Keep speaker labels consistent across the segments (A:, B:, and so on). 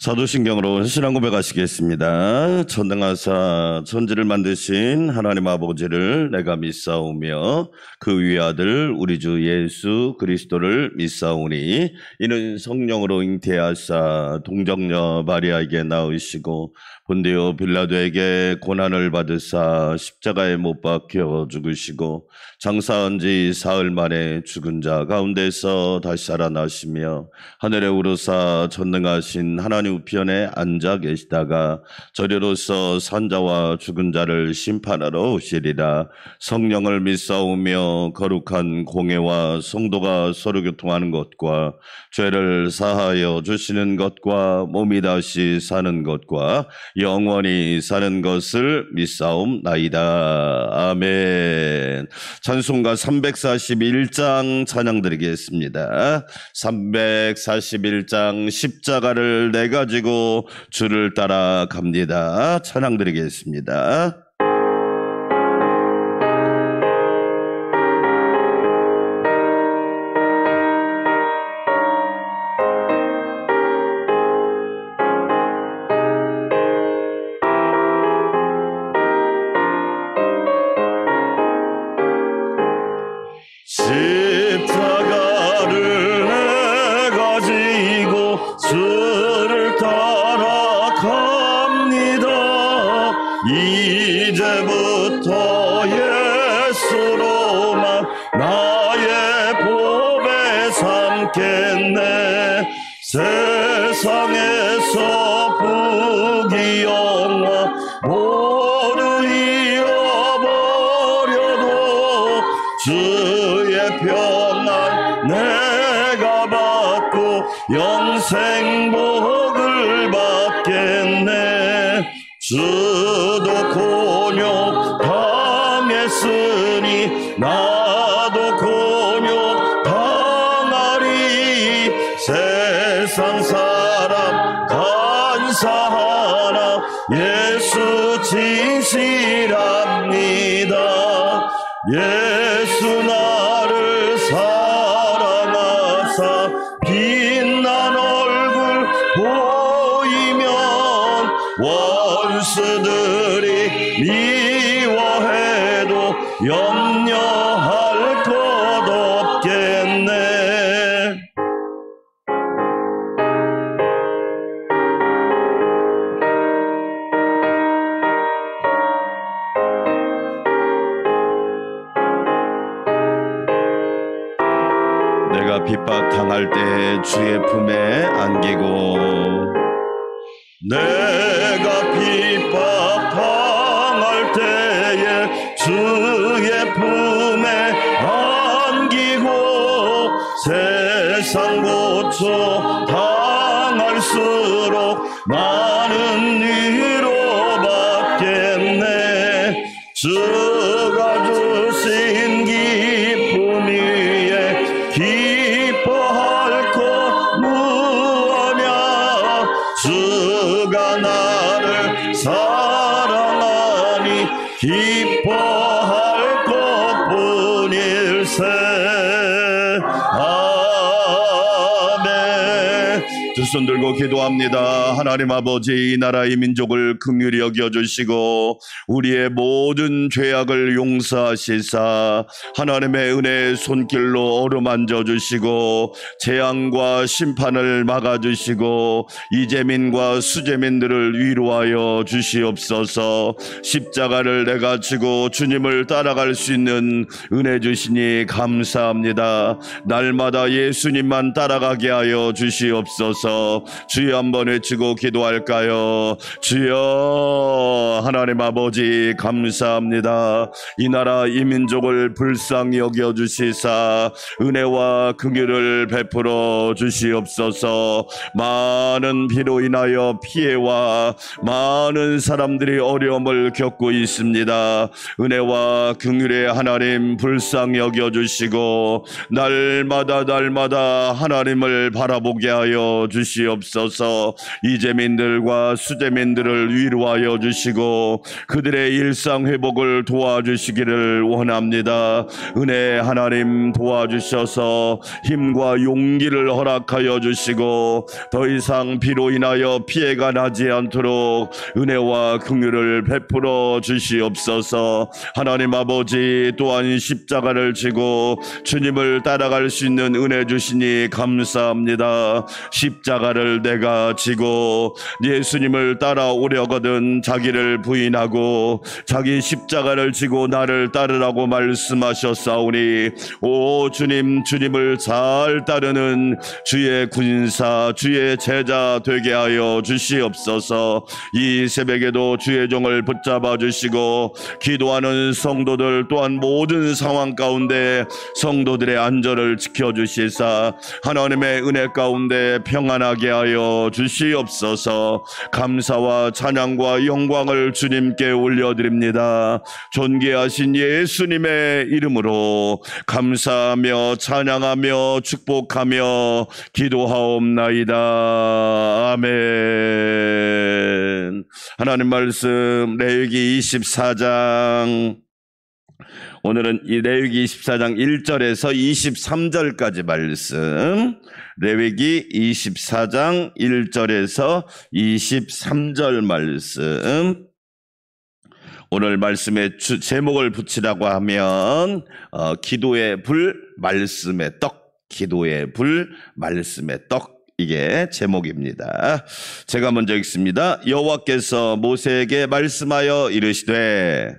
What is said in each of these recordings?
A: 사도신경으로 신앙 고백하시겠습니다. 전능하사 천지를 만드신 하나님 아버지를 내가 믿사오며 그 위의 아들 우리 주 예수 그리스도를 믿사오니 이는 성령으로 잉태하사 동정녀 마리아에게 낳으시고 본디오 빌라도에게 고난을 받으사 십자가에 못 박혀 죽으시고 장사한 지 사흘 만에 죽은 자 가운데서 다시 살아나시며 하늘에 오르사 전능하신 하나님 우편에 앉아 계시다가 저리로서 산자와 죽은 자를 심판하러 오시리라. 성령을 믿사오며 거룩한 공회와 성도가 서로 교통하는 것과 죄를 사하여 주시는 것과 몸이 다시 사는 것과 영원히 사는 것을 믿사옵나이다. 아멘. 찬송가 341장 찬양 드리겠습니다. 341장 십자가를 내 가지고 주를 따라 갑니다. 찬양 드리겠습니다. 십자가를 내 가지고 주를 따라갑니다. 이제부터 예수로만 나의 보배 삼겠네. 세상에서 부귀 영화 모두 잃어버려도 주의 평안 내가 받고 영생 복을 받겠네. 주도 곤욕 당했으니 나도 곤욕 당하리. 세상 사람 간사하나 예수 진실합니다. 예수 나를 사랑하사 빛난 얼굴 보이면 원수들이 미워해도 염려할 것 없겠네. 내가 핍박당할 때 주의 품에 안기고 내가 핍박당할 때에 주의 품에 안기고 세상 고초 당할수록 많은 위로 받겠네. 주가 주신 기쁨 위에 기뻐할 것 무엇냐. 주가 나를 사랑하니 기뻐할 것뿐일세. 두 손 들고 기도합니다. 하나님 아버지, 이 나라 이 민족을 긍휼히 여겨주시고 우리의 모든 죄악을 용서하시사 하나님의 은혜의 손길로 어루만져 주시고 재앙과 심판을 막아주시고 이재민과 수재민들을 위로하여 주시옵소서. 십자가를 내가 지고 주님을 따라갈 수 있는 은혜 주시니 감사합니다. 날마다 예수님만 따라가게 하여 주시옵소서. 주여 한번 외치고 기도할까요? 주여 하나님 아버지 감사합니다. 이 나라 이 민족을 불쌍히 여겨주시사 은혜와 긍휼을 베풀어 주시옵소서. 많은 비로 인하여 피해와 많은 사람들이 어려움을 겪고 있습니다. 은혜와 긍휼의 하나님 불쌍히 여겨주시고 날마다 하나님을 바라보게 하여 주시옵소서. 주시옵소서. 이재민들과 수재민들을 위로하여 주시고 그들의 일상 회복을 도와주시기를 원합니다. 은혜 하나님 도와주셔서 힘과 용기를 허락하여 주시고 더 이상 비로 인하여 피해가 나지 않도록 은혜와 긍휼을 베풀어 주시옵소서. 하나님 아버지, 또한 십자가를 지고 주님을 따라갈 수 있는 은혜 주시니 감사합니다. 십자가를 내가 지고 예수님을 따라오려거든 자기를 부인하고 자기 십자가를 지고 나를 따르라고 말씀하셨사오니, 오 주님, 주님을 잘 따르는 주의 군사, 주의 제자 되게 하여 주시옵소서. 이 새벽에도 주의 종을 붙잡아 주시고 기도하는 성도들 또한 모든 상황 가운데 성도들의 안전을 지켜주시사 하나님의 은혜 가운데 평안하게 하여 주시옵소서. 감사와 찬양과 영광을 주님께 올려드립니다. 존귀하신 예수님의 이름으로 감사하며 찬양하며 축복하며 기도하옵나이다. 아멘. 하나님 말씀 레위기 24장, 오늘은 이 레위기 24장 1절에서 23절까지 말씀, 레위기 24장 1절에서 23절 말씀. 오늘 말씀의 제목을 붙이라고 하면 기도의 불, 말씀의 떡, 기도의 불, 말씀의 떡, 이게 제목입니다. 제가 먼저 읽습니다. 여호와께서 모세에게 말씀하여 이르시되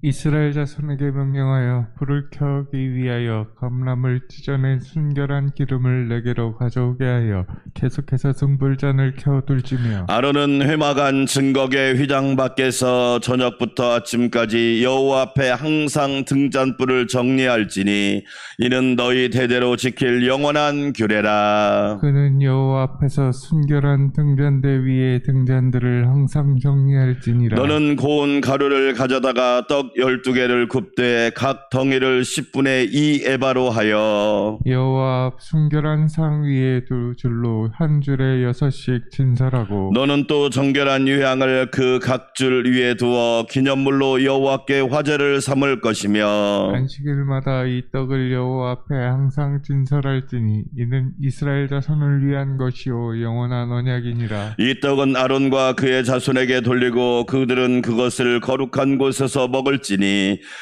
B: 이스라엘 자손에게 명령하여 불을 켜기 위하여 감람을 찢어낸 순결한 기름을 내게로 가져오게 하여 계속해서 등불잔을 켜둘지며,
A: 아론은 회막안 증거계 휘장 밖에서 저녁부터 아침까지 여호와 앞에 항상 등잔불을 정리할지니 이는 너희 대대로 지킬 영원한 규례라.
B: 그는 여호와 앞에서 순결한 등잔대 위에 등잔들을 항상 정리할지니라.
A: 너는 고운 가루를 가져다가 떡 12개를 굽되 각 덩이를 10분의 2 에바로 하여
B: 여호와 앞 순결한 상 위에 두 줄로 한 줄에 6씩 진설하고,
A: 너는 또 정결한 유향을 그 각 줄 위에 두어 기념물로 여호와께 화제를 삼을 것이며,
B: 안식일마다 이 떡을 여호와 앞에 항상 진설할지니 이는 이스라엘 자손을 위한 것이요 영원한 언약이니라.
A: 이 떡은 아론과 그의 자손에게 돌리고 그들은 그것을 거룩한 곳에서 먹을지니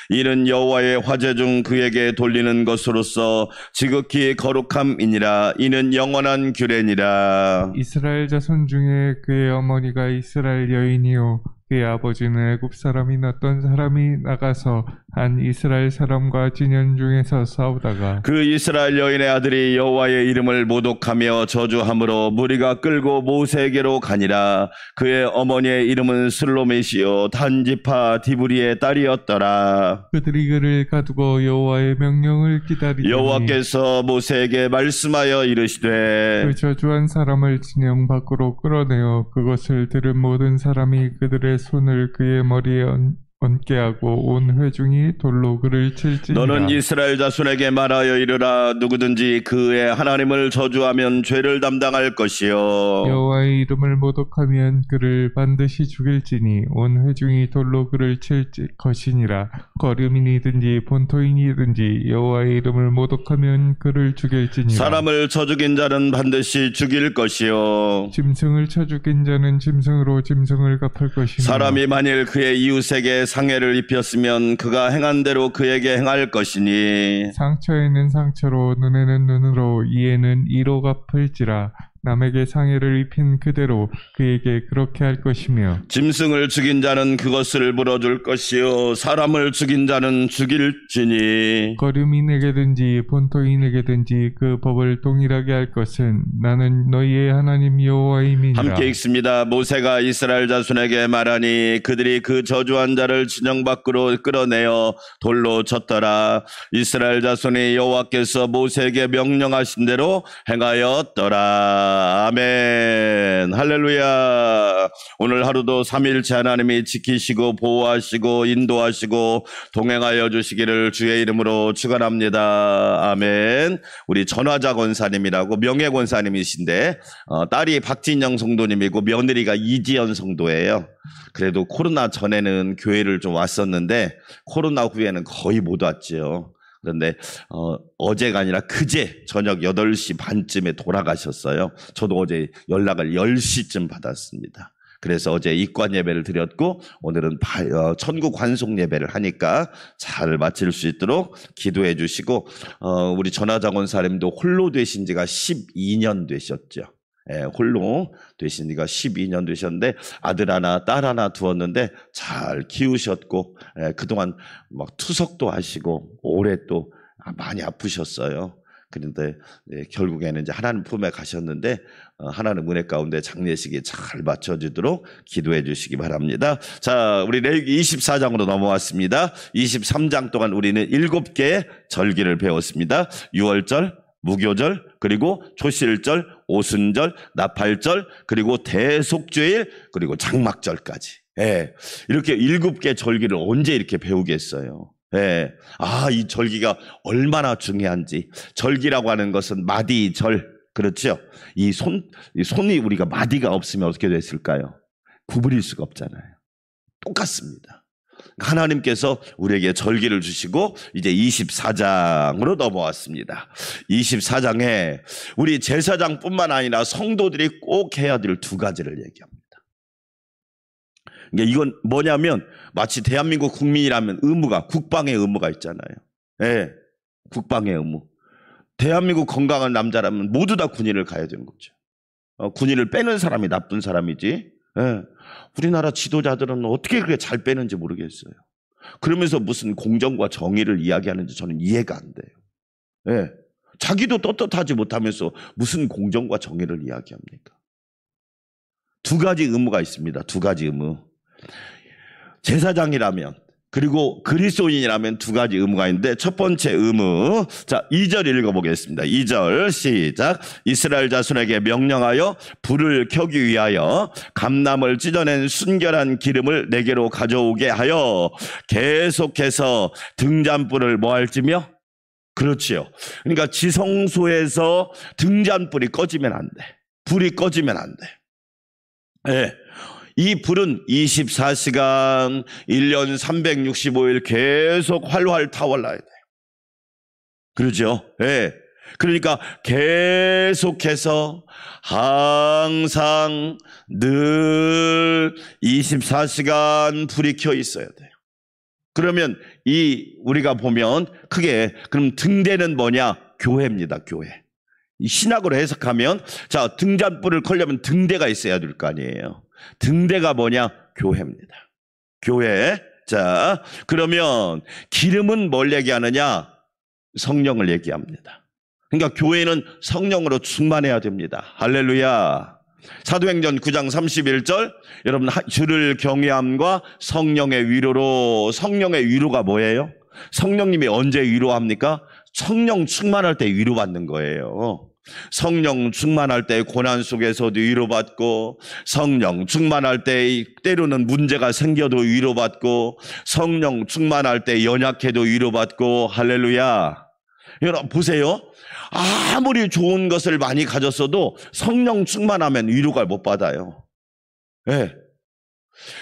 A: 이는 여호와의 화제 중 그에게 돌리는 것으로서 지극히 거룩함이니라. 이는 영원한 규례니라.
B: 이스라엘 자손 중에 그의 어머니가 이스라엘 여인이요 그의 아버지는 애굽 사람인 어떤 사람이 나가서 한 이스라엘 사람과 진연 중에서 싸우다가
A: 그 이스라엘 여인의 아들이 여호와의 이름을 모독하며 저주함으로 무리가 끌고 모세에게로 가니라. 그의 어머니의 이름은 슬로мет이요 단지파 디브리의 딸이었더라.
B: 그들이 그를 가두고 여호와의 명령을 기다리더니
A: 여호와께서 모세에게 말씀하여 이르시되
B: 그 저주한 사람을 진영 밖으로 끌어내어 그것을 들은 모든 사람이 그들의 손을 그의 머리에 얹게 하고 온 회중이 돌로 그를 칠지니라.
A: 너는 이스라엘 자손에게 말하여 이르라. 누구든지 그의 하나님을 저주하면 죄를 담당할 것이요
B: 여호와의 이름을 모독하면 그를 반드시 죽일지니 온 회중이 돌로 그를 칠 것이니라. 거류민이든지 본토인이든지 여호와의 이름을 모독하면 그를 죽일지니라.
A: 사람을 쳐 죽인 자는 반드시 죽일 것이요
B: 짐승을 쳐 죽인 자는 짐승으로 짐승을 갚을 것이며,
A: 사람이 만일 그의 이웃에게 상해를 입혔으면 그가 행한 대로 그에게 행할 것이니
B: 상처에는 상처로 눈에는 눈으로 이에는 이로 갚을지라. 남에게 상해를 입힌 그대로 그에게 그렇게 할 것이며,
A: 짐승을 죽인 자는 그것을 물어줄 것이요 사람을 죽인 자는 죽일지니
B: 거류민에게든지 본토인에게든지 그 법을 동일하게 할 것은 나는 너희의 하나님 여호와임이니라.
A: 함께 읽습니다. 모세가 이스라엘 자손에게 말하니 그들이 그 저주한 자를 진영 밖으로 끌어내어 돌로 쳤더라. 이스라엘 자손이 여호와께서 모세에게 명령하신 대로 행하였더라. 아멘. 할렐루야. 오늘 하루도 삼위일체 하나님이 지키시고 보호하시고 인도하시고 동행하여 주시기를 주의 이름으로 축원합니다. 아멘. 우리 전화자 권사님이라고 명예 권사님이신데 딸이 박진영 성도님이고 며느리가 이지연 성도예요. 그래도 코로나 전에는 교회를 좀 왔었는데 코로나 후에는 거의 못 왔지요. 그런데 어제가 아니라 그제 저녁 8시 반쯤에 돌아가셨어요. 저도 어제 연락을 10시쯤 받았습니다. 그래서 어제 입관 예배를 드렸고 오늘은 천국 환송 예배를 하니까 잘 마칠 수 있도록 기도해 주시고 우리 전화자 권사님도 홀로 되신 지가 12년 되셨죠. 예, 홀로 되신 지가 12년 되셨는데 아들 하나 딸 하나 두었는데 잘 키우셨고 그동안 막 투석도 하시고 올해 또 많이 아프셨어요. 그런데 결국에는 이제 하나님 품에 가셨는데 하나님 은혜 가운데 장례식이 잘 맞춰지도록 기도해 주시기 바랍니다. 자, 우리 레위기 24장으로 넘어왔습니다. 23장 동안 우리는 7개의 절기를 배웠습니다. 유월절, 무교절, 그리고 초실절, 오순절, 나팔절, 그리고 대속죄일, 그리고 장막절까지. 예, 이렇게 7개 절기를 언제 이렇게 배우겠어요? 예, 이 절기가 얼마나 중요한지. 절기라고 하는 것은 마디절, 그렇죠? 손이 우리가 마디가 없으면 어떻게 됐을까요? 구부릴 수가 없잖아요. 똑같습니다. 하나님께서 우리에게 절기를 주시고 이제 24장으로 넘어왔습니다. 24장에 우리 제사장뿐만 아니라 성도들이 꼭 해야 될 2가지를 얘기합니다. 이건 뭐냐면 마치 대한민국 국민이라면 의무가, 국방의 의무가 있잖아요. 예, 국방의 의무. 대한민국 건강한 남자라면 모두 다 군인을 가야 되는 거죠. 군인을 빼는 사람이 나쁜 사람이지. 예. 우리나라 지도자들은 어떻게 그렇게 잘 빼는지 모르겠어요. 그러면서 무슨 공정과 정의를 이야기하는지 저는 이해가 안 돼요. 예. 자기도 떳떳하지 못하면서 무슨 공정과 정의를 이야기합니까? 2가지 의무가 있습니다. 2가지 의무. 제사장이라면 그리고 그리스도인이라면 2가지 의무가 있는데 첫 번째 의무, 자 2절 읽어보겠습니다. 2절 시작. 이스라엘 자손에게 명령하여 불을 켜기 위하여 감람을 찢어낸 순결한 기름을 내게로 가져오게 하여 계속해서 등잔불을 뭐 할지며? 그렇지요. 그러니까 지성소에서 등잔불이 꺼지면 안 돼. 불이 꺼지면 안 돼. 예. 이 불은 24시간 1년 365일 계속 활활 타올라야 돼요. 그렇죠? 예. 그러니까 계속해서 항상 늘 24시간 불이 켜 있어야 돼요. 그러면 우리가 보면 크게 그럼 등대는 뭐냐? 교회입니다. 교회. 신학으로 해석하면 자, 등잔불을 켜려면 등대가 있어야 될 거 아니에요. 등대가 뭐냐? 교회입니다. 교회. 자, 그러면 기름은 뭘 얘기하느냐? 성령을 얘기합니다. 그러니까 교회는 성령으로 충만해야 됩니다. 할렐루야. 사도행전 9장 31절, 여러분 주를 경외함과 성령의 위로로. 성령의 위로가 뭐예요? 성령님이 언제 위로합니까? 성령 충만할 때 위로받는 거예요. 성령 충만할 때 고난 속에서도 위로받고, 성령 충만할 때 때로는 문제가 생겨도 위로받고, 성령 충만할 때 연약해도 위로받고. 할렐루야. 여러분 보세요. 아무리 좋은 것을 많이 가졌어도 성령 충만하면 위로가 못 받아요. 네.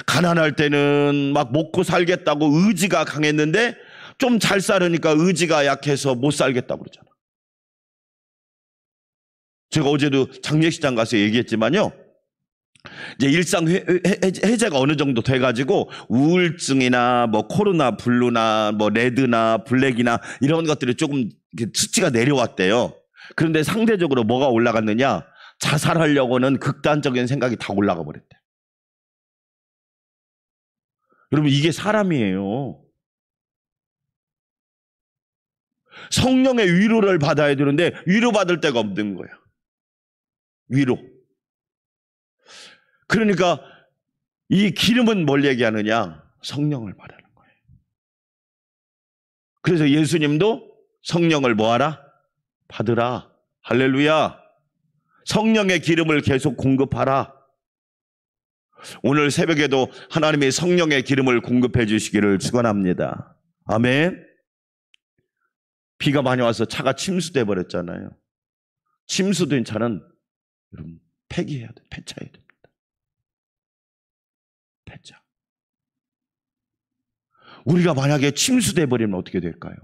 A: 가난할 때는 막 먹고 살겠다고 의지가 강했는데 좀 잘 살으니까 의지가 약해서 못 살겠다고 그러잖아. 제가 어제도 장례식장 가서 얘기했지만요. 이제 일상 해제가 어느 정도 돼가지고 우울증이나 뭐 코로나 블루나 뭐 레드나 블랙이나 이런 것들이 조금 수치가 내려왔대요. 그런데 상대적으로 뭐가 올라갔느냐? 자살하려고는 극단적인 생각이 다 올라가 버렸대. 여러분 이게 사람이에요. 성령의 위로를 받아야 되는데 위로받을 데가 없는 거예요. 위로. 그러니까 이 기름은 뭘 얘기하느냐? 성령을 말하는 거예요. 그래서 예수님도 성령을 뭐하라? 받으라. 할렐루야. 성령의 기름을 계속 공급하라. 오늘 새벽에도 하나님이 성령의 기름을 공급해 주시기를 축원합니다. 아멘. 비가 많이 와서 차가 침수돼 버렸잖아요. 침수된 차는 여러분 폐기해야 돼. 폐차해야 됩니다. 폐차. 우리가 만약에 침수돼 버리면 어떻게 될까요?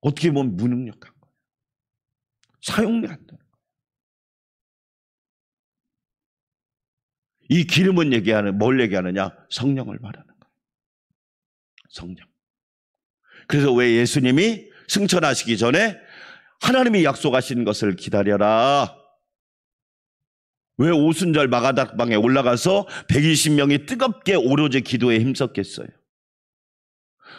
A: 어떻게 보면 무능력한 거예요. 사용이 안 되는 거예요. 이 기름은 뭘 얘기하느냐? 성령을 말하는 거예요. 성령. 그래서 왜 예수님이 승천하시기 전에 하나님이 약속하신 것을 기다려라. 왜 오순절 마가닥방에 올라가서 120명이 뜨겁게 오로지 기도에 힘썼겠어요?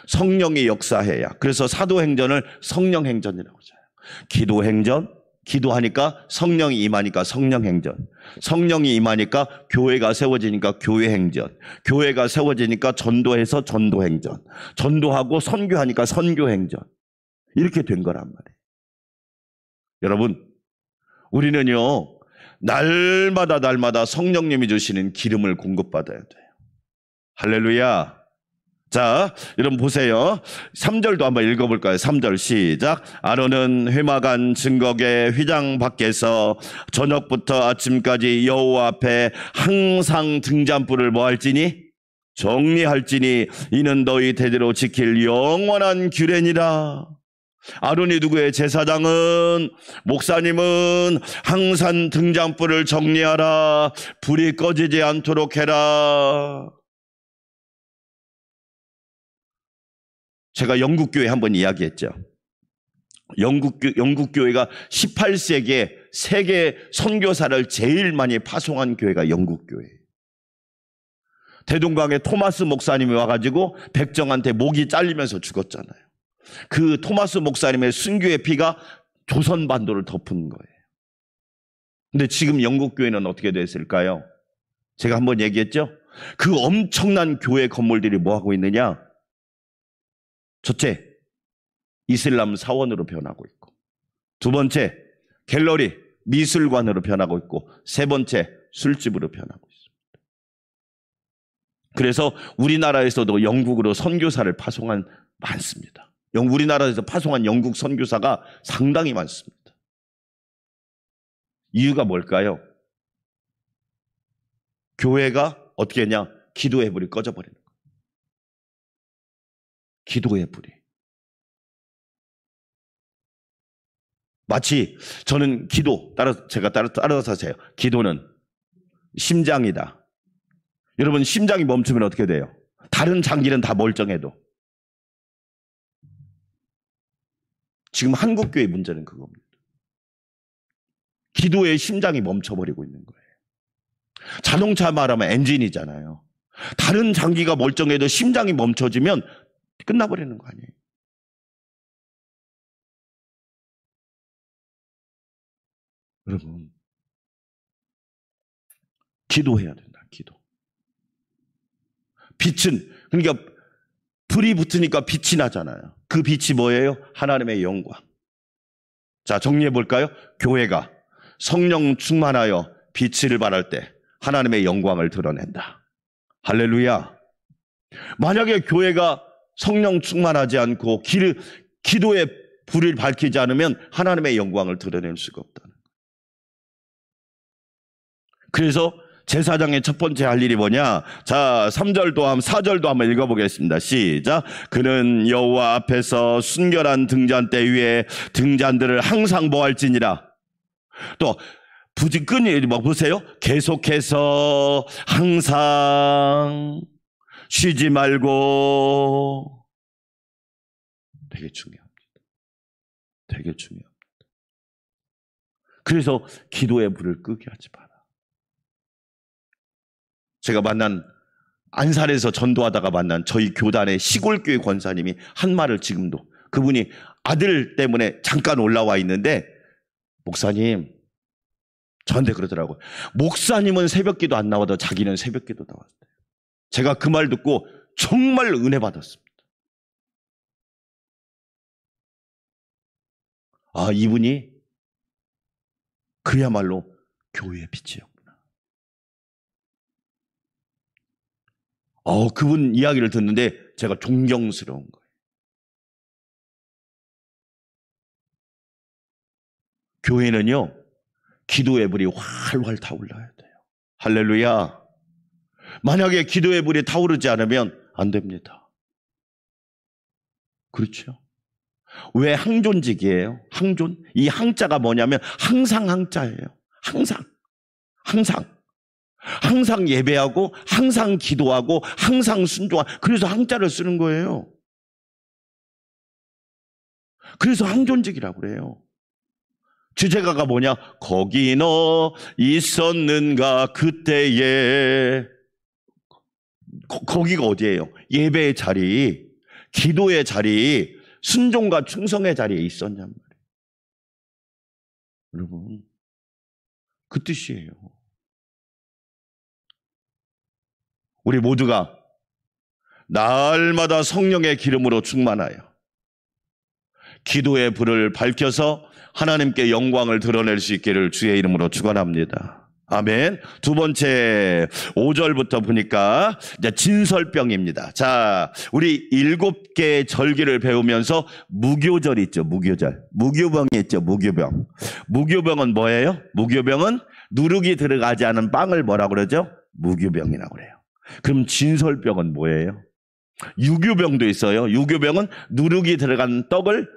A: 성령이 역사해야. 그래서 사도행전을 성령행전이라고 해요. 기도행전, 기도하니까 성령이 임하니까 성령행전, 성령이 임하니까 교회가 세워지니까 교회행전, 교회가 세워지니까 전도해서 전도행전, 전도하고 선교하니까 선교행전. 이렇게 된 거란 말이에요. 여러분, 우리는요 날마다 성령님이 주시는 기름을 공급받아야 돼요. 할렐루야. 자, 여러분 보세요. 3절도 한번 읽어볼까요? 3절 시작. 아론은 회막안 증거계 휘장 밖에서 저녁부터 아침까지 여호와 앞에 항상 등잔불을 뭐할지니? 정리할지니 이는 너희 대대로 지킬 영원한 규례니라. 아론이 누구의 제사장은, 목사님은 항상 등잔불을 정리하라. 불이 꺼지지 않도록 해라. 제가 영국교회 한번 이야기했죠. 영국교회가 18세기에 세계 선교사를 제일 많이 파송한 교회가 영국교회예요. 대동강에 토마스 목사님이 와가지고 백정한테 목이 잘리면서 죽었잖아요. 그 토마스 목사님의 순교의 피가 조선반도를 덮은 거예요. 근데 지금 영국교회는 어떻게 됐을까요? 제가 한번 얘기했죠? 그 엄청난 교회 건물들이 뭐하고 있느냐? 첫째, 이슬람 사원으로 변하고 있고, 두 번째, 갤러리, 미술관으로 변하고 있고, 세 번째, 술집으로 변하고 있습니다. 그래서 우리나라에서도 영국으로 선교사를 파송한 많습니다. 우리나라에서 파송한 영국 선교사가 상당히 많습니다. 이유가 뭘까요? 교회가 어떻게 했냐? 기도의 불이 꺼져버리는 거예요. 기도의 불이. 마치 저는 제가 따라서 하세요. 기도는 심장이다. 여러분, 심장이 멈추면 어떻게 돼요? 다른 장기는 다 멀쩡해도. 지금 한국교회 문제는 그겁니다. 기도의 심장이 멈춰버리고 있는 거예요. 자동차 말하면 엔진이잖아요. 다른 장기가 멀쩡해도 심장이 멈춰지면 끝나버리는 거 아니에요. 여러분, 기도해야 된다. 기도. 빛은, 그러니까 불이 붙으니까 빛이 나잖아요. 그 빛이 뭐예요? 하나님의 영광. 자, 정리해 볼까요? 교회가 성령 충만하여 빛을 발할 때 하나님의 영광을 드러낸다. 할렐루야. 만약에 교회가 성령 충만하지 않고 기도의 불을 밝히지 않으면 하나님의 영광을 드러낼 수가 없다는 거예요. 그래서 제사장의 첫 번째 할 일이 뭐냐? 자, 4절도 한번 읽어보겠습니다. 시작. 그는 여호와 앞에서 순결한 등잔대 위에 등잔들을 항상 뭐할지니라. 또 부지런히 보세요. 계속해서 항상 쉬지 말고. 되게 중요합니다. 되게 중요합니다. 그래서 기도의 불을 끄게 하지 마라. 제가 안산에서 전도하다가 만난 저희 교단의 시골교회 권사님이 한 말을 지금도, 그분이 아들 때문에 잠깐 올라와 있는데, 목사님, 저한테 그러더라고요. 목사님은 새벽기도 안 나와도 자기는 새벽기도 나왔대요. 제가 그 말 듣고 정말 은혜 받았습니다. 아, 이분이 그야말로 교회의 빛이었구나. 그분 이야기를 듣는데 제가 존경스러운 거예요. 교회는요, 기도의 불이 활활 타올라야 돼요. 할렐루야. 만약에 기도의 불이 타오르지 않으면 안 됩니다. 그렇죠? 왜 항존직이에요? 항존? 이 항자가 뭐냐면 항상 항자예요. 항상 예배하고 항상 기도하고 항상 순종하고, 그래서 항자를 쓰는 거예요. 그래서 항존직이라고 그래요. 주제가가 뭐냐? 거기 너 있었는가 그때에. 거기가 어디예요? 예배의 자리, 기도의 자리, 순종과 충성의 자리에 있었냔 말이에요. 여러분, 그 뜻이에요. 우리 모두가 날마다 성령의 기름으로 충만하여 기도의 불을 밝혀서 하나님께 영광을 드러낼 수 있기를 주의 이름으로 축원합니다. 아멘. 두 번째 5절부터 보니까 이제 진설병입니다. 자, 우리 7개의 절기를 배우면서 무교절 있죠. 무교병이 있죠. 무교병은 뭐예요? 무교병은 누룩이 들어가지 않은 빵을 뭐라고 그러죠? 무교병이라고 그래요. 그럼 진설병은 뭐예요? 유교병도 있어요. 유교병은 누룩이 들어간 떡을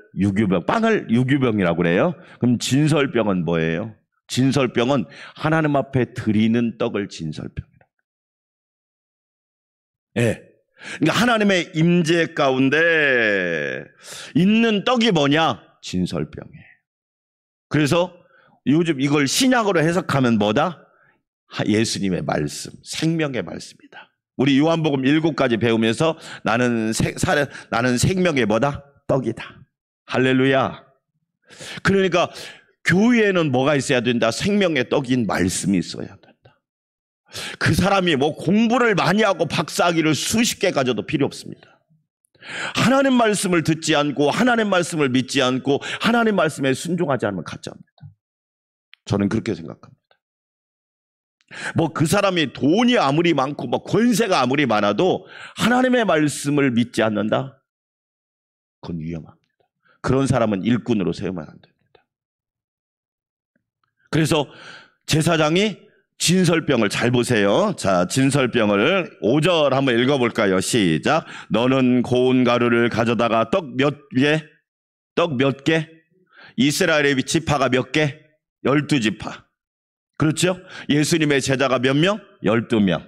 A: 빵을 유교병이라고 그래요. 그럼 진설병은 뭐예요? 진설병은 하나님 앞에 드리는 떡을 진설병이라고. 예. 그러니까 하나님의 임재 가운데 있는 떡이 뭐냐? 진설병이에요. 그래서 요즘 이걸 신약으로 해석하면 뭐다? 예수님의 말씀, 생명의 말씀이다. 우리 요한복음 7가지 배우면서 나는 생명의 뭐다? 떡이다. 할렐루야. 그러니까 교회에는 뭐가 있어야 된다? 생명의 떡인 말씀이 있어야 된다. 그 사람이 뭐 공부를 많이 하고 박사학위를 수십 개 가져도 필요 없습니다. 하나님 말씀을 듣지 않고 하나님 말씀을 믿지 않고 하나님 말씀에 순종하지 않으면 가짜입니다. 저는 그렇게 생각합니다. 뭐 그 사람이 돈이 아무리 많고 뭐 권세가 아무리 많아도 하나님의 말씀을 믿지 않는다? 그건 위험합니다. 그런 사람은 일꾼으로 세우면 안 됩니다. 그래서 제사장이 진설병을 잘 보세요. 자, 진설병을 5절 한번 읽어볼까요? 시작. 너는 고운 가루를 가져다가 떡 몇 개? 이스라엘의 지파가 몇 개? 12지파. 그렇죠? 예수님의 제자가 몇 명? 12명.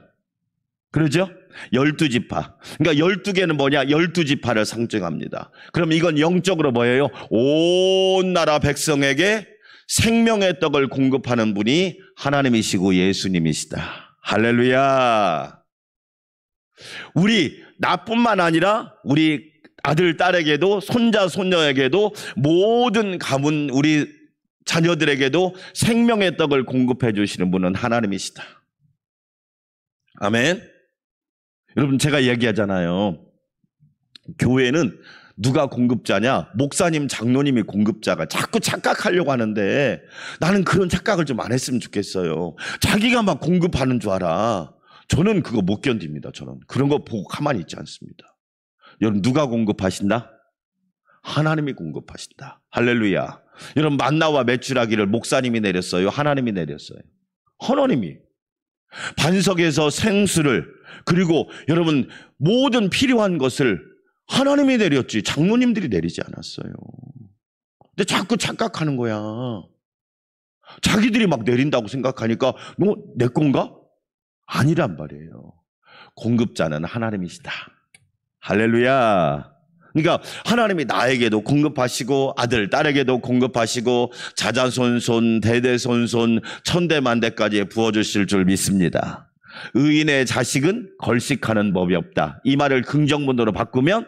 A: 그렇죠? 12지파. 그러니까 12개는 뭐냐? 12지파를 상징합니다. 그럼 이건 영적으로 뭐예요? 온 나라 백성에게 생명의 떡을 공급하는 분이 하나님이시고 예수님이시다. 할렐루야. 나뿐만 아니라 우리 아들, 딸에게도 손자, 손녀에게도 모든 가문 우리 자녀들에게도 생명의 떡을 공급해 주시는 분은 하나님이시다. 아멘. 여러분, 제가 얘기하잖아요. 교회는 누가 공급자냐? 목사님, 장로님이 공급자가 자꾸 착각하려고 하는데 나는 그런 착각을 좀 안 했으면 좋겠어요. 자기가 막 공급하는 줄 알아. 저는 그거 못 견딥니다. 저는 그런 거 보고 가만히 있지 않습니다. 여러분, 누가 공급하신다? 하나님이 공급하신다. 할렐루야. 여러분, 만나와 메추라기를 목사님이 내렸어요? 하나님이 내렸어요? 하나님이. 반석에서 생수를, 그리고 여러분 모든 필요한 것을 하나님이 내렸지 장로님들이 내리지 않았어요. 근데 자꾸 착각하는 거야. 자기들이 막 내린다고 생각하니까 너 내 건가? 아니란 말이에요. 공급자는 하나님이시다. 할렐루야. 그러니까 하나님이 나에게도 공급하시고 아들, 딸에게도 공급하시고 자자손손, 대대손손, 천대만대까지 부어주실 줄 믿습니다. 의인의 자식은 걸식하는 법이 없다. 이 말을 긍정문으로 바꾸면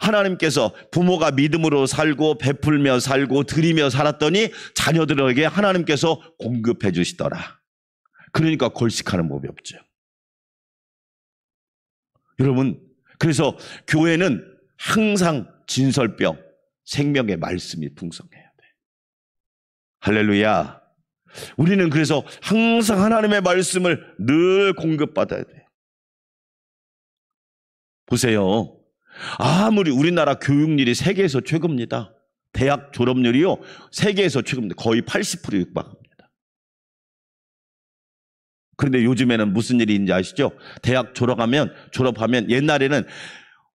A: 하나님께서 부모가 믿음으로 살고 베풀며 살고 드리며 살았더니 자녀들에게 하나님께서 공급해 주시더라. 그러니까 걸식하는 법이 없죠. 여러분, 그래서 교회는 항상 진설병, 생명의 말씀이 풍성해야 돼. 할렐루야. 우리는 그래서 항상 하나님의 말씀을 늘 공급받아야 돼. 보세요. 아무리 우리나라 교육률이 세계에서 최고입니다. 대학 졸업률이요, 세계에서 최고입니다. 거의 80% 육박합니다. 그런데 요즘에는 무슨 일이 있는지 아시죠? 대학 졸업하면 옛날에는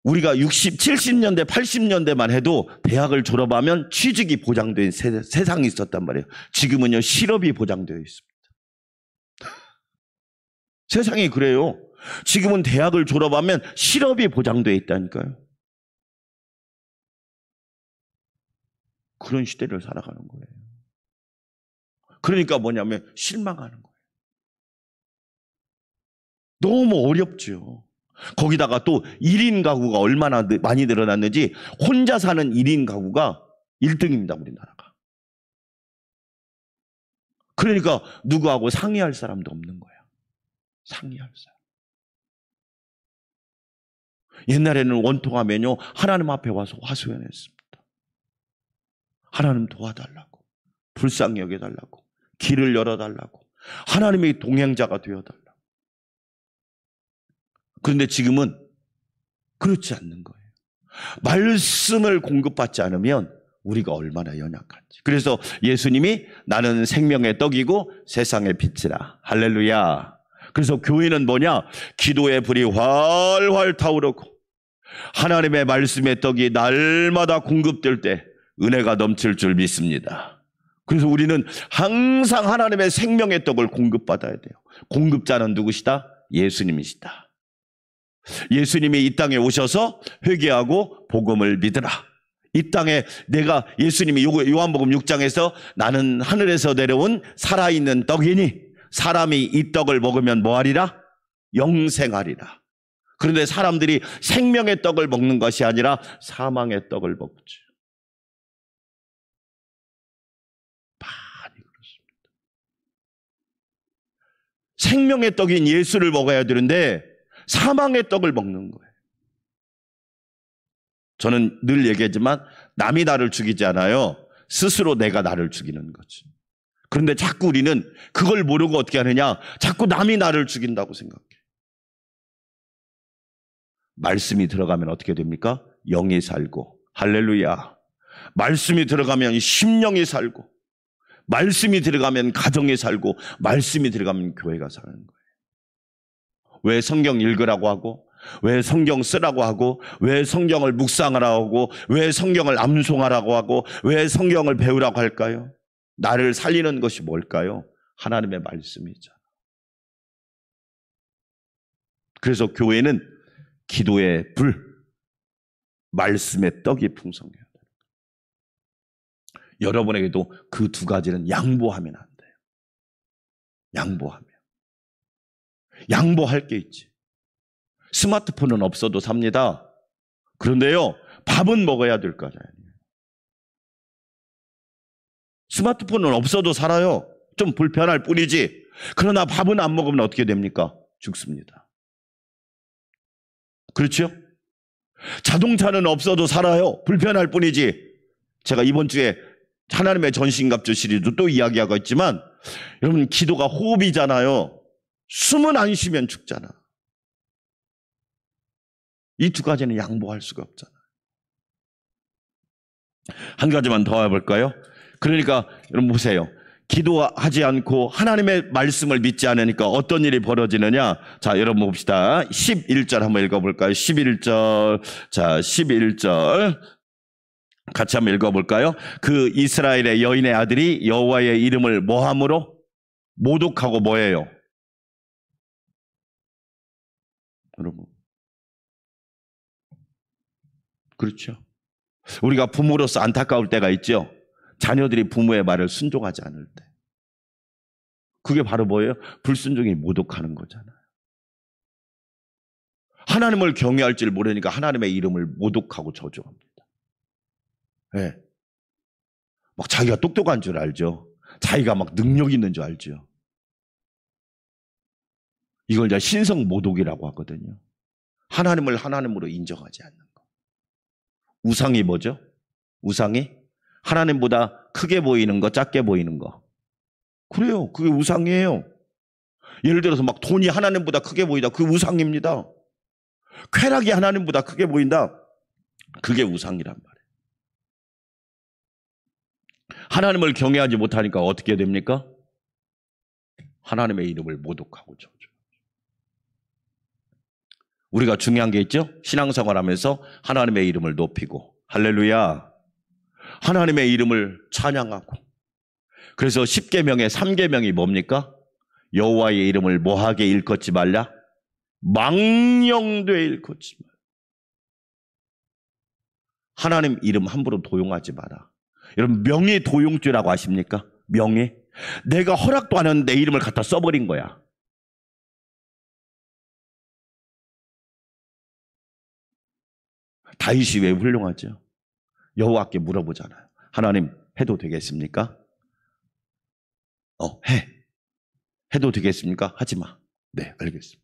A: 우리가 60, 70년대, 80년대만 해도 대학을 졸업하면 취직이 보장된 세상이 있었단 말이에요. 지금은요, 실업이 보장되어 있습니다. 세상이 그래요. 지금은 대학을 졸업하면 실업이 보장되어 있다니까요. 그런 시대를 살아가는 거예요. 그러니까 뭐냐면 실망하는 거예요. 너무 어렵죠. 거기다가 또 1인 가구가 얼마나 많이 늘어났는지 혼자 사는 1인 가구가 1등입니다, 우리나라가. 그러니까 누구하고 상의할 사람도 없는 거야. 상의할 사람. 옛날에는 원통하면요, 하나님 앞에 와서 화소연했습니다. 하나님 도와달라고, 불쌍히 여겨달라고, 길을 열어달라고, 하나님의 동행자가 되어달라고. 그런데 지금은 그렇지 않는 거예요. 말씀을 공급받지 않으면 우리가 얼마나 연약한지. 그래서 예수님이 나는 생명의 떡이고 세상의 빛이라. 할렐루야. 그래서 교회는 뭐냐? 기도의 불이 활활 타오르고 하나님의 말씀의 떡이 날마다 공급될 때 은혜가 넘칠 줄 믿습니다. 그래서 우리는 항상 하나님의 생명의 떡을 공급받아야 돼요. 공급자는 누구시다? 예수님이시다. 예수님이 이 땅에 오셔서 회개하고 복음을 믿으라. 이 땅에 내가 예수님이 요한복음 6장에서 나는 하늘에서 내려온 살아있는 떡이니 사람이 이 떡을 먹으면 뭐하리라? 영생하리라. 그런데 사람들이 생명의 떡을 먹는 것이 아니라 사망의 떡을 먹지. 많이 그렇습니다. 생명의 떡인 예수를 먹어야 되는데 사망의 떡을 먹는 거예요. 저는 늘 얘기하지만 남이 나를 죽이지 않아요. 스스로 내가 나를 죽이는 거지. 그런데 자꾸 우리는 그걸 모르고 어떻게 하느냐? 자꾸 남이 나를 죽인다고 생각해. 말씀이 들어가면 어떻게 됩니까? 영이 살고. 할렐루야. 말씀이 들어가면 심령이 살고, 말씀이 들어가면 가정이 살고, 말씀이 들어가면 교회가 사는 거예요. 왜 성경 읽으라고 하고, 왜 성경 쓰라고 하고, 왜 성경을 묵상하라고 하고, 왜 성경을 암송하라고 하고, 왜 성경을 배우라고 할까요? 나를 살리는 것이 뭘까요? 하나님의 말씀이죠. 그래서 교회는 기도의 불, 말씀의 떡이 풍성해야 돼요. 여러분에게도 그 두 가지는 양보하면 안 돼요. 양보할 게 있지. 스마트폰은 없어도 삽니다. 그런데요, 밥은 먹어야 될 거 아니에요. 스마트폰은 없어도 살아요. 좀 불편할 뿐이지. 그러나 밥은 안 먹으면 어떻게 됩니까? 죽습니다. 그렇죠? 자동차는 없어도 살아요. 불편할 뿐이지. 제가 이번 주에 하나님의 전신갑주 시리즈도 또 이야기하고 있지만, 여러분, 기도가 호흡이잖아요. 숨은 안 쉬면 죽잖아. 이 두 가지는 양보할 수가 없잖아. 한 가지만 더 해볼까요? 그러니까 여러분 보세요. 기도하지 않고 하나님의 말씀을 믿지 않으니까 어떤 일이 벌어지느냐? 자, 여러분 봅시다. 11절 한번 읽어볼까요? 11절. 자, 11절. 같이 한번 읽어볼까요? 그 이스라엘의 여인의 아들이 여호와의 이름을 뭐함으로? 모독하고 뭐예요? 여러분. 그렇죠. 우리가 부모로서 안타까울 때가 있죠. 자녀들이 부모의 말을 순종하지 않을 때. 그게 바로 뭐예요? 불순종이 모독하는 거잖아요. 하나님을 경외할 줄 모르니까 하나님의 이름을 모독하고 저주합니다. 네. 막 자기가 똑똑한 줄 알죠. 자기가 막 능력 있는 줄 알죠. 이걸 이제 신성 모독이라고 하거든요. 하나님을 하나님으로 인정하지 않는 거. 우상이 뭐죠? 우상이 하나님보다 크게 보이는 거, 작게 보이는 거. 그래요. 그게 우상이에요. 예를 들어서 막 돈이 하나님보다 크게 보인다. 그게 우상입니다. 쾌락이 하나님보다 크게 보인다. 그게 우상이란 말이에요. 하나님을 경외하지 못하니까 어떻게 됩니까? 하나님의 이름을 모독하고 저주. 우리가 중요한 게 있죠? 신앙생활하면서 하나님의 이름을 높이고, 할렐루야, 하나님의 이름을 찬양하고. 그래서 10계명의 3계명이 뭡니까? 여호와의 이름을 뭐하게 일컫지 말라? 망령되이 일컫지 말라. 하나님 이름 함부로 도용하지 마라. 여러분, 명의 도용죄라고 아십니까? 명의. 내가 허락도 안 하는 내 이름을 갖다 써버린 거야. 다윗이 왜 훌륭하죠? 여호와께 물어보잖아요. 하나님, 해도 되겠습니까? 해. 해도 되겠습니까? 하지 마. 네, 알겠습니다.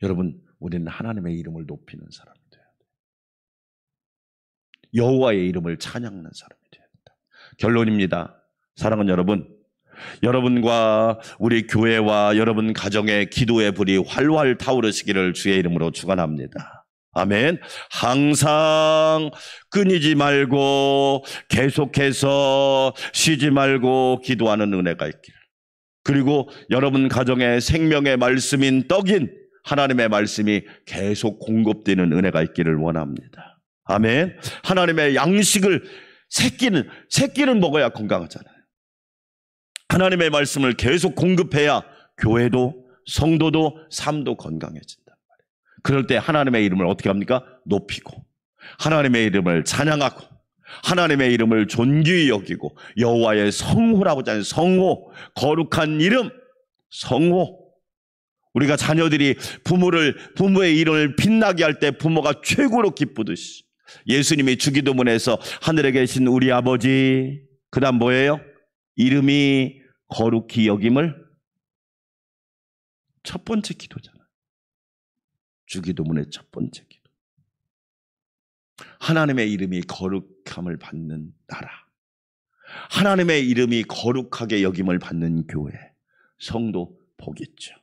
A: 여러분, 우리는 하나님의 이름을 높이는 사람이 돼야 돼요. 여호와의 이름을 찬양하는 사람이 돼야 된다. 결론입니다. 사랑하는 여러분, 여러분과 우리 교회와 여러분 가정의 기도의 불이 활활 타오르시기를 주의 이름으로 축원합니다. 아멘. 항상 끊이지 말고 계속해서 쉬지 말고 기도하는 은혜가 있기를. 그리고 여러분 가정의 생명의 말씀인 떡인 하나님의 말씀이 계속 공급되는 은혜가 있기를 원합니다. 아멘. 하나님의 양식을 새끼는 먹어야 건강하잖아요. 하나님의 말씀을 계속 공급해야 교회도 성도도 삶도 건강해진단 말이에요. 그럴 때 하나님의 이름을 어떻게 합니까? 높이고, 하나님의 이름을 찬양하고, 하나님의 이름을 존귀히 여기고, 여호와의 성호라고 하잖아요. 성호, 거룩한 이름, 성호. 우리가 자녀들이 부모의 이름을 빛나게 할 때 부모가 최고로 기쁘듯이, 예수님이 주기도문에서 하늘에 계신 우리 아버지, 그 다음 뭐예요? 이름이 거룩히 여김을, 첫 번째 기도잖아요. 주기도문의 첫 번째 기도. 하나님의 이름이 거룩함을 받는 나라, 하나님의 이름이 거룩하게 여김을 받는 교회, 성도 복 있죠.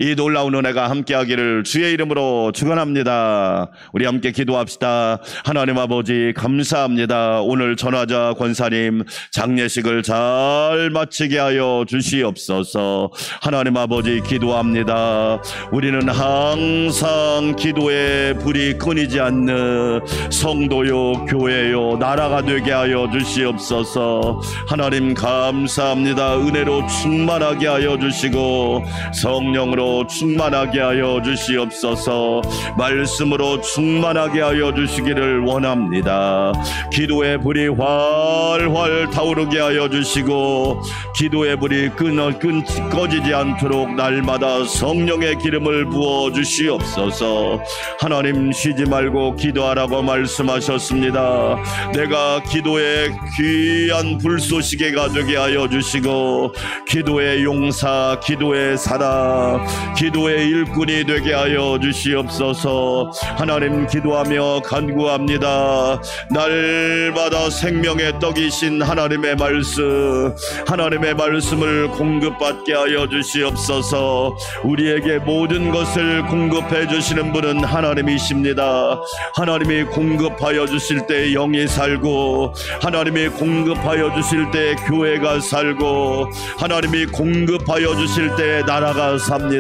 A: 이 놀라운 은혜가 함께하기를 주의 이름으로 축원합니다. 우리 함께 기도합시다. 하나님 아버지, 감사합니다. 오늘 전화자 권사님 장례식을 잘 마치게 하여 주시옵소서. 하나님 아버지, 기도합니다. 우리는 항상 기도의 불이 끊이지 않는 성도요 교회요 나라가 되게 하여 주시옵소서. 하나님 감사합니다. 은혜로 충만하게 하여 주시고 성령으로 충만하게 하여 주시옵소서. 말씀으로 충만하게 하여 주시기를 원합니다. 기도의 불이 활활 타오르게 하여 주시고, 기도의 불이 꺼지지 않도록 날마다 성령의 기름을 부어 주시옵소서. 하나님, 쉬지 말고 기도하라고 말씀하셨습니다. 내가 기도의 귀한 불쏘시개가 되게 하여 주시고, 기도의 용사, 기도의 사랑, 기도의 일꾼이 되게 하여 주시옵소서. 하나님, 기도하며 간구합니다. 날마다 생명의 떡이신 하나님의 말씀, 하나님의 말씀을 공급받게 하여 주시옵소서. 우리에게 모든 것을 공급해 주시는 분은 하나님이십니다. 하나님이 공급하여 주실 때 영이 살고, 하나님이 공급하여 주실 때 교회가 살고, 하나님이 공급하여 주실 때 나라가 삽니다.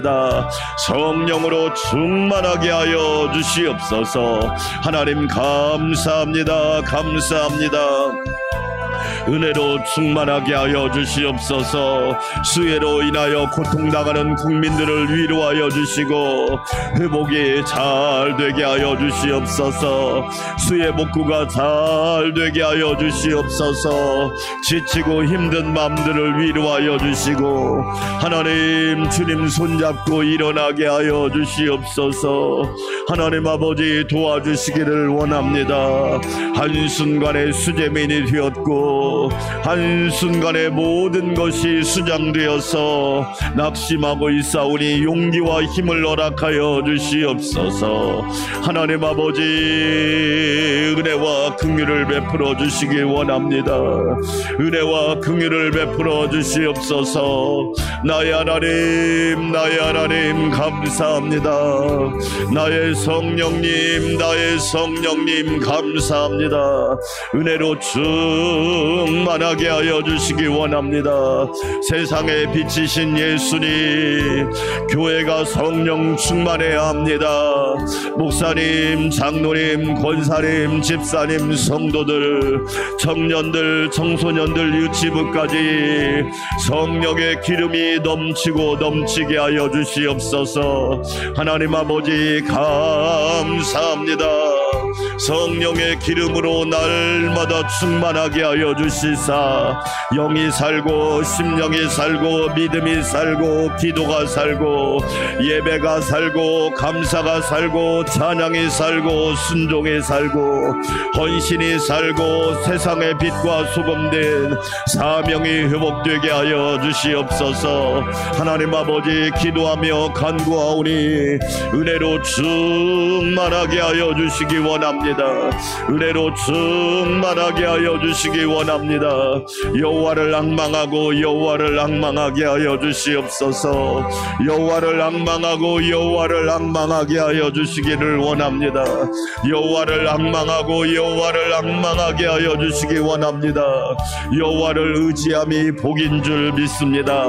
A: 성령으로 충만하게 하여 주시옵소서. 하나님 감사합니다. 감사합니다. 은혜로 충만하게 하여 주시옵소서. 수해로 인하여 고통당하는 국민들을 위로하여 주시고, 회복이 잘 되게 하여 주시옵소서. 수해 복구가 잘 되게 하여 주시옵소서. 지치고 힘든 마음들을 위로하여 주시고, 하나님 주님 손잡고 일어나게 하여 주시옵소서. 하나님 아버지, 도와주시기를 원합니다. 한순간에 수재민이 되었고 주시고 한순간에 모든 것이 수장되어서 낙심하고 있사오니 용기와 힘을 허락하여 주시옵소서. 하나님 아버지, 은혜와 긍휼을 베풀어 주시기 원합니다. 은혜와 긍휼을 베풀어 주시옵소서. 나의 하나님, 나의 하나님 감사합니다. 나의 성령님, 나의 성령님 감사합니다. 은혜로 충만하게 하여 주시기 원합니다. 세상의 빛이신 예수님, 교회가 성령 충만해야 합니다. 목사님, 장로님, 권사님, 집사님, 성도들, 청년들, 청소년들, 유치부까지 성령의 기름이 넘치고 넘치게 하여 주시옵소서. 하나님 아버지 감사합니다. 성령의 기름으로 날마다 충만하게 하여 주시사 영이 살고 심령이 살고 믿음이 살고 기도가 살고 예배가 살고 감사가 살고 찬양이 살고 순종이 살고 헌신이 살고 세상의 빛과 소금된 사명이 회복되게 하여 주시옵소서. 하나님 아버지 기도하며 간구하오니 은혜로 충만하게 하여 주시기 원합니다. 은혜로 충만하게 하여 주시기 원합니다. 여호와를 앙망하고 여호와를 앙망하게 하여 주시옵소서. 여호와를 앙망하고 여호와를 앙망하게 하여 주시기를 원합니다. 여호와를 앙망하고 여호와를 앙망하게 하여 주시기 원합니다. 여호와를 의지함이 복인 줄 믿습니다.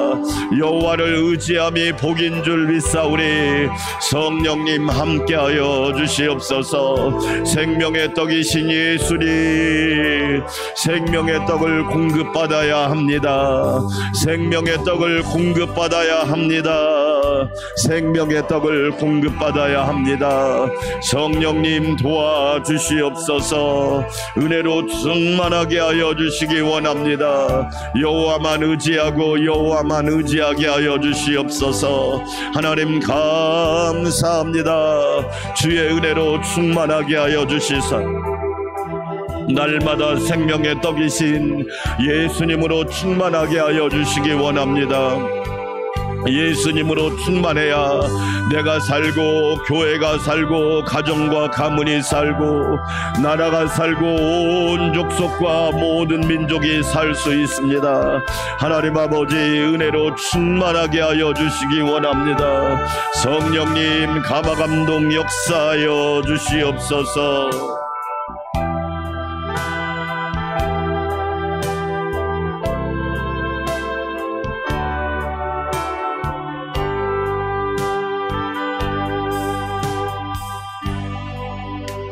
A: 여호와를 의지함이 복인 줄 믿사오니 성령님 함께하여 주시옵소서. 생명의 떡이신 예수님, 생명의 떡을 공급받아야 합니다. 생명의 떡을 공급받아야 합니다. 생명의 떡을 공급받아야 합니다. 성령님 도와주시옵소서. 은혜로 충만하게 하여 주시기 원합니다. 여호와만 의지하고 여호와만 의지하게 하여 주시옵소서. 하나님 감사합니다. 주의 은혜로 충만하게 하여 주시사 날마다 생명의 떡이신 예수님으로 충만하게 하여 주시기 원합니다. 예수님으로 충만해야 내가 살고 교회가 살고 가정과 가문이 살고 나라가 살고 온 족속과 모든 민족이 살 수 있습니다. 하나님 아버지 은혜로 충만하게 하여 주시기 원합니다. 성령님 감화감동 역사하여 주시옵소서.